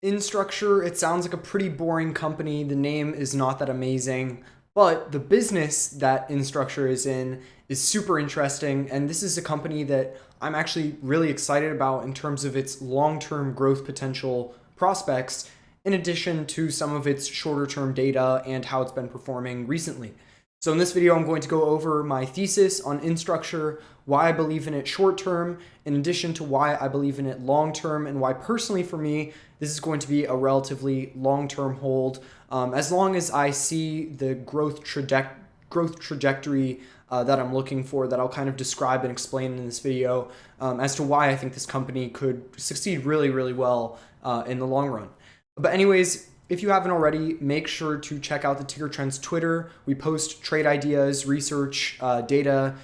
Instructure, it sounds like a pretty boring company. The name is not that amazing, but the business that Instructure is in is super interesting. And this is a company that I'm actually really excited about in terms of its long-term growth potential prospects, in addition to some of its shorter-term data and how it's been performing recently. So in this video, I'm going to go over my thesis on Instructure, why I believe in it short term, in addition to why I believe in it long term, and why personally for me, this is going to be a relatively long-term hold. As long as I see the growth trajectory that I'm looking for, that I'll kind of describe and explain in this video, as to why I think this company could succeed really, really well in the long run. But anyways, if you haven't already, make sure to check out the Ticker Trends Twitter. We post trade ideas, research, data,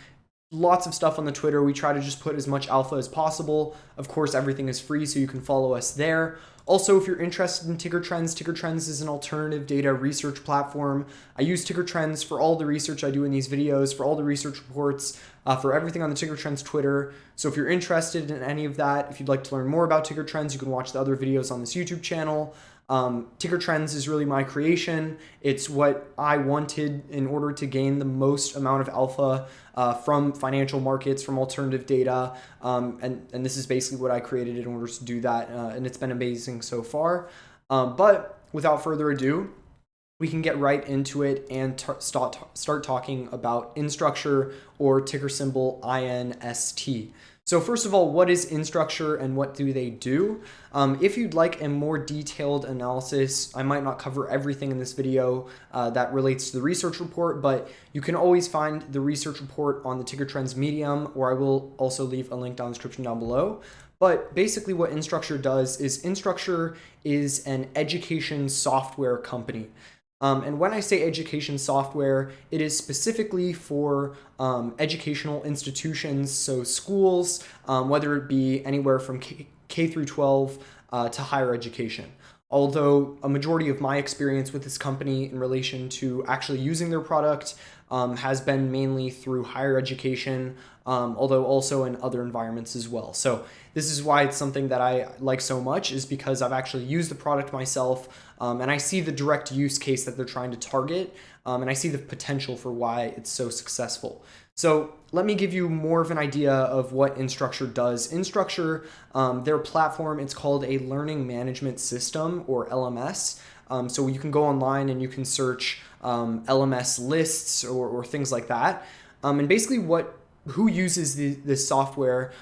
lots of stuff on the Twitter. We try to just put as much alpha as possible. Of course, everything is free, so you can follow us there. Also, if you're interested in Ticker Trends is an alternative data research platform. I use Ticker Trends for all the research I do in these videos, for all the research reports, for everything on the Ticker Trends Twitter. So if you're interested in any of that, if you'd like to learn more about Ticker Trends, you can watch the other videos on this YouTube channel. Ticker Trends is really my creation. It's what I wanted in order to gain the most amount of alpha from financial markets, from alternative data, and this is basically what I created in order to do that, and it's been amazing so far. But without further ado, we can get right into it and start talking about Instructure, or ticker symbol INST. So first of all, what is Instructure and what do they do? If you'd like a more detailed analysis, I might not cover everything in this video that relates to the research report, but you can always find the research report on the Ticker Trends Medium, or I will also leave a link down in the description down below. But basically what Instructure does is Instructure is an education software company. And when I say education software, it is specifically for educational institutions, so schools, whether it be anywhere from K through 12 to higher education. Although a majority of my experience with this company in relation to actually using their product has been mainly through higher education, although also in other environments as well. So this is why it's something that I like so much, is because I've actually used the product myself, and I see the direct use case that they're trying to target, and I see the potential for why it's so successful. So let me give you more of an idea of what Instructure does. Instructure, their platform, it's called a learning management system, or LMS. So you can go online and you can search LMS lists or things like that. And basically who uses this software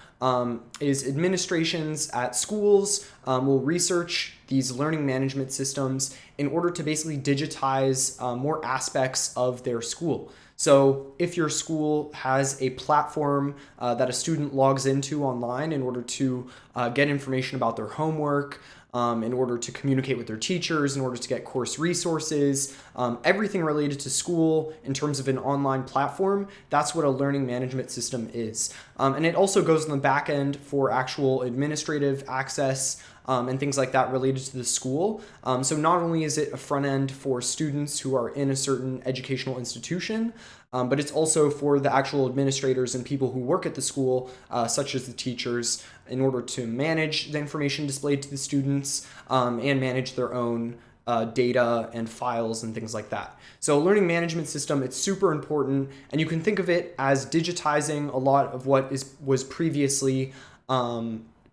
is administrations at schools will research these learning management systems in order to basically digitize more aspects of their school. So if your school has a platform that a student logs into online in order to get information about their homework, in order to communicate with their teachers, in order to get course resources, everything related to school in terms of an online platform, that's what a learning management system is. And it also goes on the back end for actual administrative access and things like that related to the school. So not only is it a front end for students who are in a certain educational institution, but it's also for the actual administrators and people who work at the school, such as the teachers, in order to manage the information displayed to the students and manage their own data and files and things like that. So a learning management system, it's super important, and you can think of it as digitizing a lot of what was previously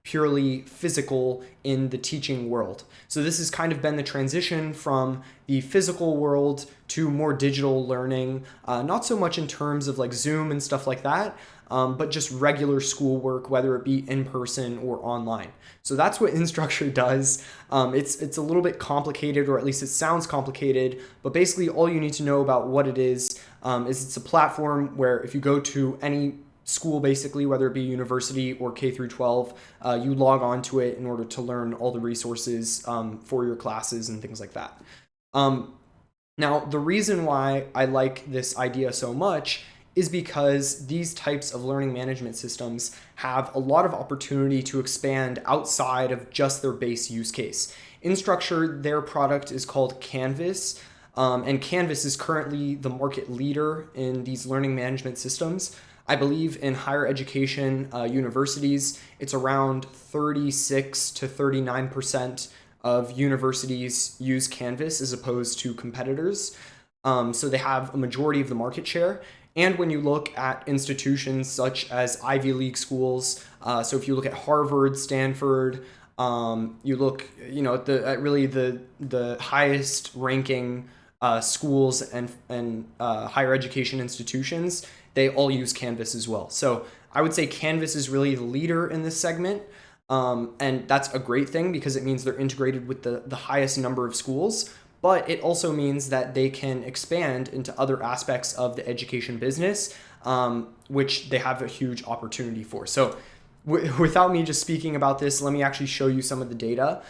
purely physical in the teaching world. So this has kind of been the transition from the physical world to more digital learning, not so much in terms of like Zoom and stuff like that, but just regular schoolwork, whether it be in person or online. So that's what Instructure does. It's a little bit complicated, or at least it sounds complicated, but basically all you need to know about what it is it's a platform where if you go to any school, basically, whether it be university or K through 12, you log on to it in order to learn all the resources for your classes and things like that. Now, the reason why I like this idea so much is because these types of learning management systems have a lot of opportunity to expand outside of just their base use case. Instructure, their product is called Canvas, and Canvas is currently the market leader in these learning management systems. I believe in higher education universities, it's around 36 to 39% of universities use Canvas as opposed to competitors. So they have a majority of the market share. And when you look at institutions such as Ivy League schools, so if you look at Harvard, Stanford, you look, at really the highest ranking schools and higher education institutions, they all use Canvas as well. So I would say Canvas is really the leader in this segment. And that's a great thing because it means they're integrated with the highest number of schools, but it also means that they can expand into other aspects of the education business, which they have a huge opportunity for. So without me just speaking about this, let me actually show you some of the data.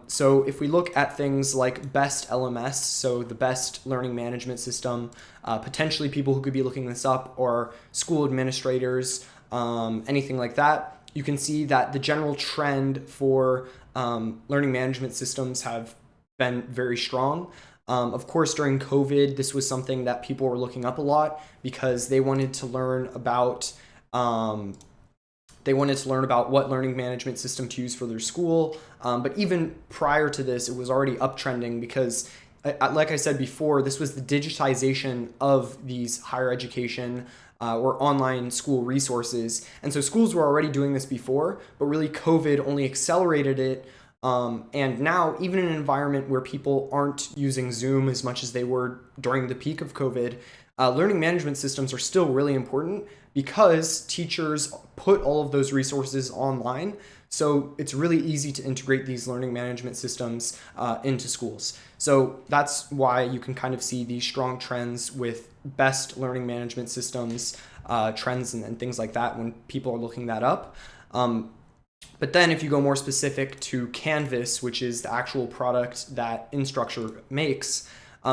So if we look at things like best LMS, so the best learning management system, potentially people who could be looking this up or school administrators, anything like that, you can see that the general trend for learning management systems have been very strong. Of course, during COVID, this was something that people were looking up a lot because they wanted to learn about what learning management system to use for their school. But even prior to this, it was already uptrending because, like I said before, this was the digitization of these higher education or online school resources. And so schools were already doing this before, but really COVID only accelerated it. And now, even in an environment where people aren't using Zoom as much as they were during the peak of COVID, learning management systems are still really important because teachers put all of those resources online. So it's really easy to integrate these learning management systems into schools. So that's why you can kind of see these strong trends with best learning management systems, trends and things like that when people are looking that up. But then if you go more specific to Canvas, which is the actual product that Instructure makes,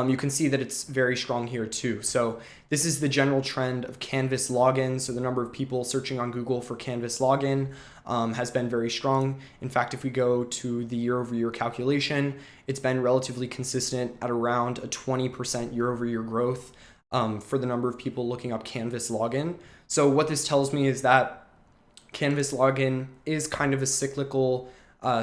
you can see that it's very strong here too. So this is the general trend of Canvas login. So the number of people searching on Google for Canvas login has been very strong. In fact, if we go to the year-over-year calculation, it's been relatively consistent at around a 20% year-over-year growth for the number of people looking up Canvas login. So what this tells me is that Canvas login is kind of a cyclical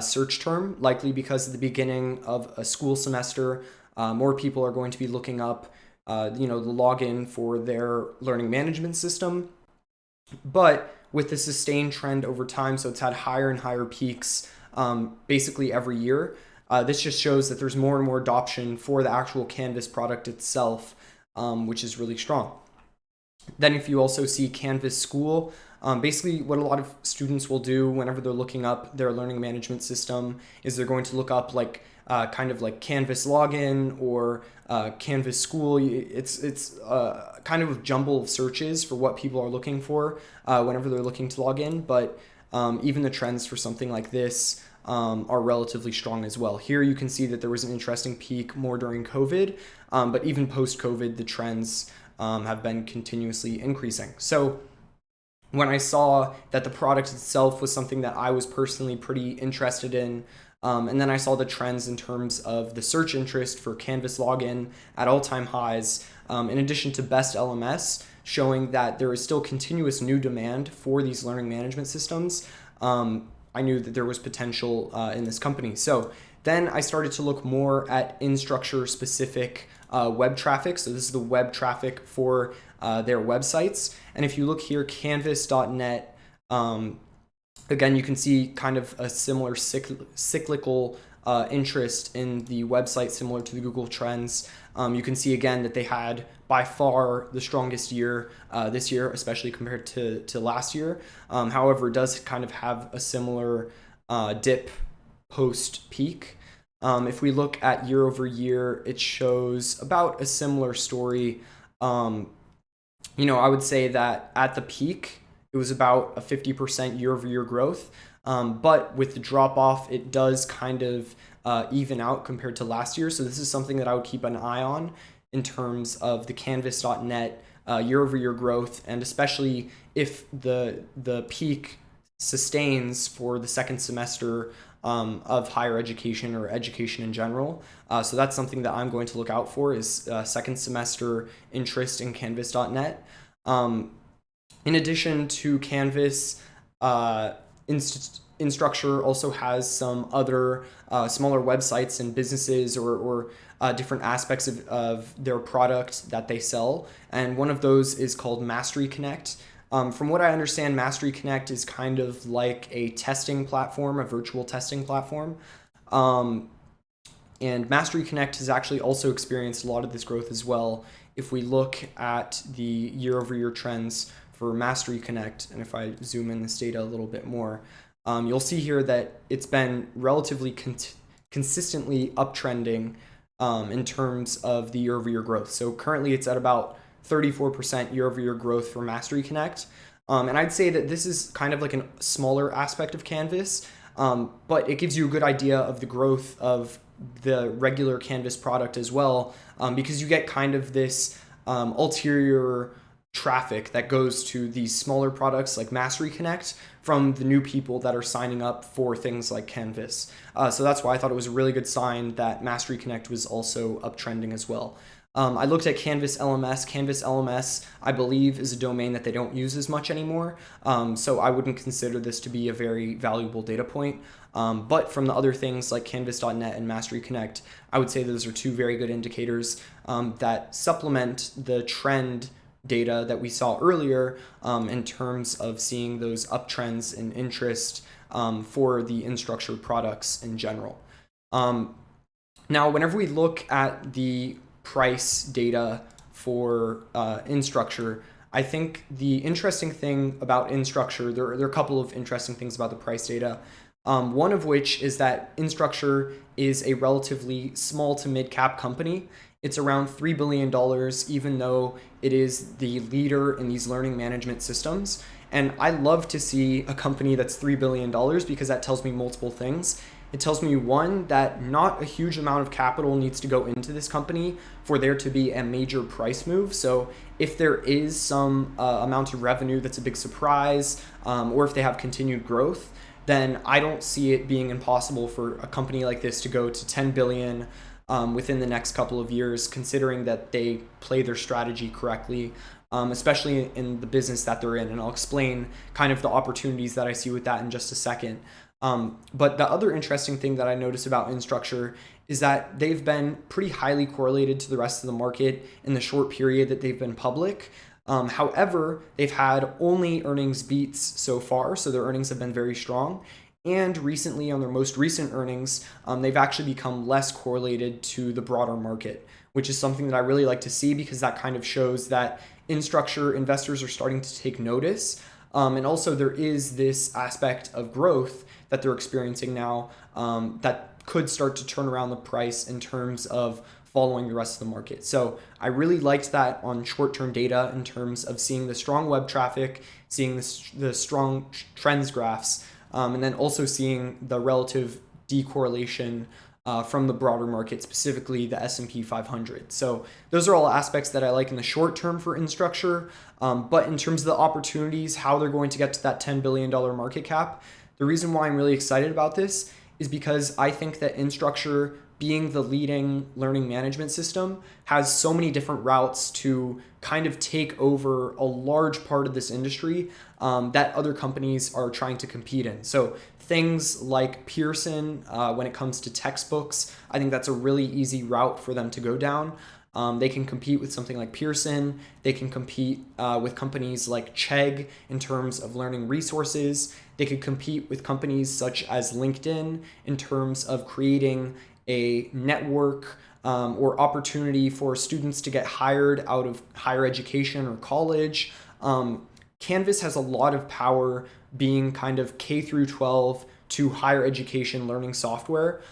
search term, likely because at the beginning of a school semester, more people are going to be looking up, the login for their learning management system. But with the sustained trend over time, so it's had higher and higher peaks basically every year, this just shows that there's more and more adoption for the actual Canvas product itself, which is really strong. Then if you also see Canvas School, basically what a lot of students will do whenever they're looking up their learning management system is they're going to look up kind of like Canvas login or Canvas School. It's kind of a jumble of searches for what people are looking for whenever they're looking to log in. But even the trends for something like this are relatively strong as well. Here you can see that there was an interesting peak more during COVID, but even post-COVID, the trends have been continuously increasing. So when I saw that the product itself was something that I was personally pretty interested in, and then I saw the trends in terms of the search interest for Canvas login at all-time highs, in addition to best LMS, showing that there is still continuous new demand for these learning management systems, I knew that there was potential in this company. So then I started to look more at Instructure-specific web traffic. So this is the web traffic for their websites. And if you look here, canvas.net, again, you can see kind of a similar cyclical interest in the website, similar to the Google Trends. You can see again that they had by far the strongest year this year, especially compared to last year. However, it does kind of have a similar dip post-peak. If we look at year over year, it shows about a similar story. I would say that at the peak, it was about a 50% year over year growth. But with the drop off, it does kind of even out compared to last year. So this is something that I would keep an eye on in terms of the canvas.net year over year growth, and especially if the peak sustains for the second semester of higher education or education in general. So that's something that I'm going to look out for is second semester interest in canvas.net. In addition to Canvas, Instructure also has some other smaller websites and businesses or different aspects of their product that they sell. And one of those is called Mastery Connect. From what I understand, Mastery Connect is kind of like a testing platform, a virtual testing platform. And Mastery Connect has actually also experienced a lot of this growth as well. If we look at the year-over-year trends for Mastery Connect, and if I zoom in this data a little bit more, you'll see here that it's been relatively consistently uptrending in terms of the year-over-year growth. So currently it's at about 34% year-over-year growth for Mastery Connect. And I'd say that this is kind of like a smaller aspect of Canvas, but it gives you a good idea of the growth of the regular Canvas product as well, because you get kind of this ulterior traffic that goes to these smaller products like Mastery Connect from the new people that are signing up for things like Canvas. So that's why I thought it was a really good sign that Mastery Connect was also uptrending as well. I looked at Canvas LMS. Canvas LMS, I believe, is a domain that they don't use as much anymore. So I wouldn't consider this to be a very valuable data point. But from the other things like Canvas.net and Mastery Connect, I would say those are two very good indicators that supplement the trend data that we saw earlier in terms of seeing those uptrends in interest for the Instructure products in general. Now, whenever we look at the price data for Instructure, I think the interesting thing about Instructure, there are a couple of interesting things about the price data. One of which is that Instructure is a relatively small to mid-cap company. It's around $3 billion, even though it is the leader in these learning management systems. And I love to see a company that's $3 billion because that tells me multiple things. It tells me, one, that not a huge amount of capital needs to go into this company for there to be a major price move. So if there is some amount of revenue that's a big surprise, or if they have continued growth, then I don't see it being impossible for a company like this to go to 10 billion within the next couple of years, considering that they play their strategy correctly, especially in the business that they're in. And I'll explain kind of the opportunities that I see with that in just a second. But the other interesting thing that I notice about Instructure is that they've been pretty highly correlated to the rest of the market in the short period that they've been public. However, they've had only earnings beats so far, so their earnings have been very strong. And recently, on their most recent earnings, they've actually become less correlated to the broader market, which is something that I really like to see because that kind of shows that Instructure investors are starting to take notice. And also there is this aspect of growth that they're experiencing now that could start to turn around the price in terms of following the rest of the market. So I really liked that on short-term data in terms of seeing the strong web traffic, seeing the strong trends graphs, and then also seeing the relative decorrelation from the broader market, specifically the S&P 500. So those are all aspects that I like in the short term for Instructure. But in terms of the opportunities, how they're going to get to that $10 billion market cap, the reason why I'm really excited about this is because I think that Instructure, being the leading learning management system, has so many different routes to kind of take over a large part of this industry that other companies are trying to compete in. So things like Pearson, when it comes to textbooks, I think that's a really easy route for them to go down. They can compete with something like Pearson. They can compete with companies like Chegg in terms of learning resources. They could compete with companies such as LinkedIn in terms of creating a network or opportunity for students to get hired out of higher education or college. Canvas has a lot of power being kind of K through 12 to higher education learning software.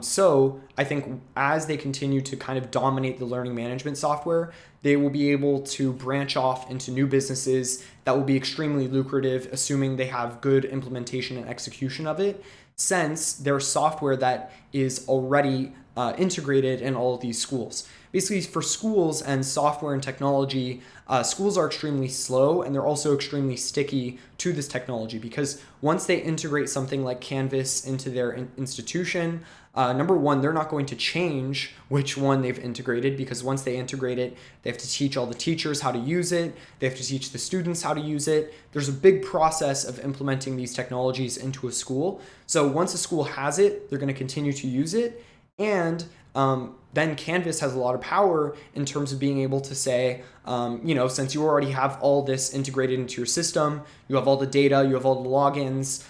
So I think as they continue to kind of dominate the learning management software, they will be able to branch off into new businesses that will be extremely lucrative, assuming they have good implementation and execution of it, since they're software that is already integrated in all of these schools. Basically, for schools and software and technology, schools are extremely slow and they're also extremely sticky to this technology because once they integrate something like Canvas into their institution, Number one, they're not going to change which one they've integrated, because once they integrate it, they have to teach all the teachers how to use it. They have to teach the students how to use it. There's a big process of implementing these technologies into a school. So once a school has it, they're going to continue to use it. And then Canvas has a lot of power in terms of being able to say, since you already have all this integrated into your system, you have all the data, you have all the logins,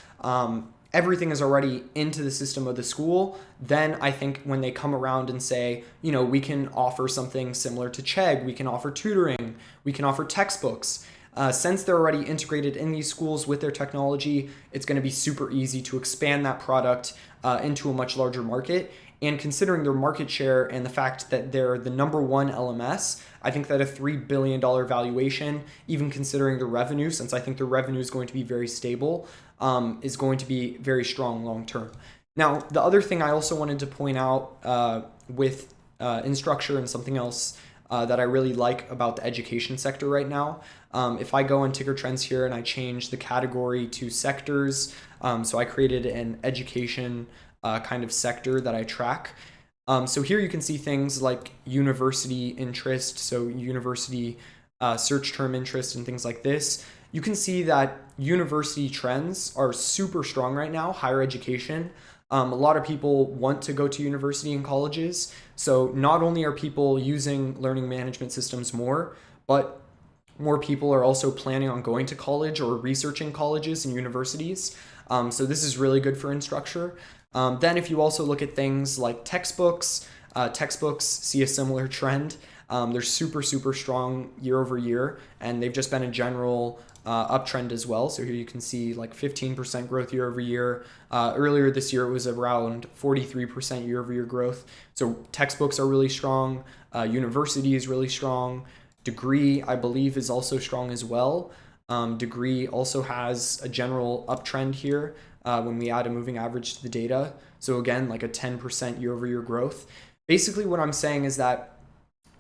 everything is already into the system of the school. Then I think when they come around and say, we can offer something similar to Chegg, we can offer tutoring, we can offer textbooks. Since they're already integrated in these schools with their technology, it's going to be super easy to expand that product into a much larger market. And considering their market share and the fact that they're the number one LMS, I think that a $3 billion valuation, even considering the revenue, since I think the revenue is going to be very stable, is going to be very strong long term. Now, the other thing I also wanted to point out with Instructure, and something else that I really like about the education sector right now, if I go on Ticker Trends here and I change the category to sectors, so I created an education kind of sector that I track. So here you can see things like university interest, so university search term interest and things like this. You can see that university trends are super strong right now, higher education. A lot of people want to go to university and colleges. So not only are people using learning management systems more, but more people are also planning on going to college or researching colleges and universities. So this is really good for Instructure. Then if you also look at things like textbooks see a similar trend. They're super, super strong year over year, and they've just been a general uptrend as well. So here you can see like 15% growth year over year. Earlier this year, it was around 43% year over year growth. So textbooks are really strong. University is really strong. Degree, I believe, is also strong as well. Degree also has a general uptrend here when we add a moving average to the data. So again, like a 10% year over year growth. Basically what I'm saying is that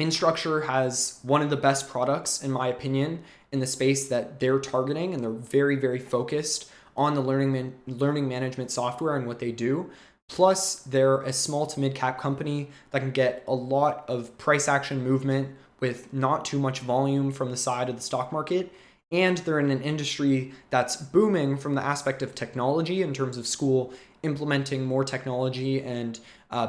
Instructure has one of the best products, in my opinion, in the space that they're targeting, and they're very, very focused on the learning management software and what they do. Plus, they're a small to mid-cap company that can get a lot of price action movement with not too much volume from the side of the stock market. And they're in an industry that's booming from the aspect of technology in terms of school implementing more technology and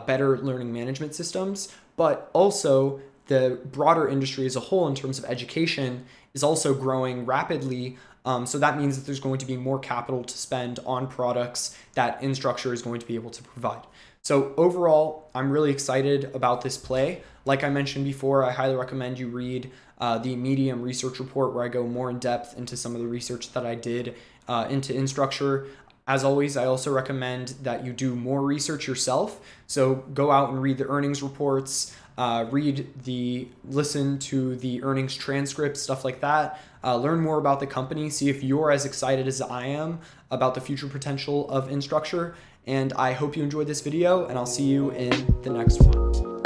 better learning management systems, but also the broader industry as a whole in terms of education is also growing rapidly. So that means that there's going to be more capital to spend on products that Instructure is going to be able to provide. So overall, I'm really excited about this play. Like I mentioned before, I highly recommend you read the Medium research report, where I go more in depth into some of the research that I did into Instructure. As always, I also recommend that you do more research yourself. So go out and read the earnings reports, listen to the earnings transcripts, stuff like that. Learn more about the company, see if you're as excited as I am about the future potential of Instructure. And I hope you enjoyed this video, and I'll see you in the next one.